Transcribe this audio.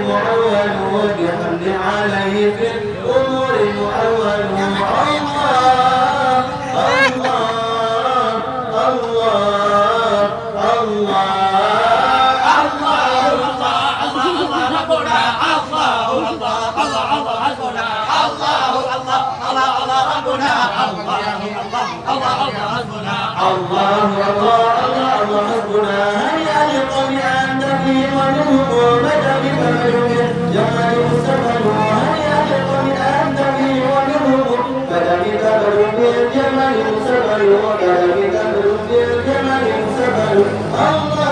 مؤول وبحمد عليه في الأمور مؤول الله ربنا هيا لقوم أنت في ونوم ومدى بفملك جمال مستقبل هيا لقوم أنت في ونوم مدى بفملك جمال مستقبل ومدى بفملك جمال مستقبل الله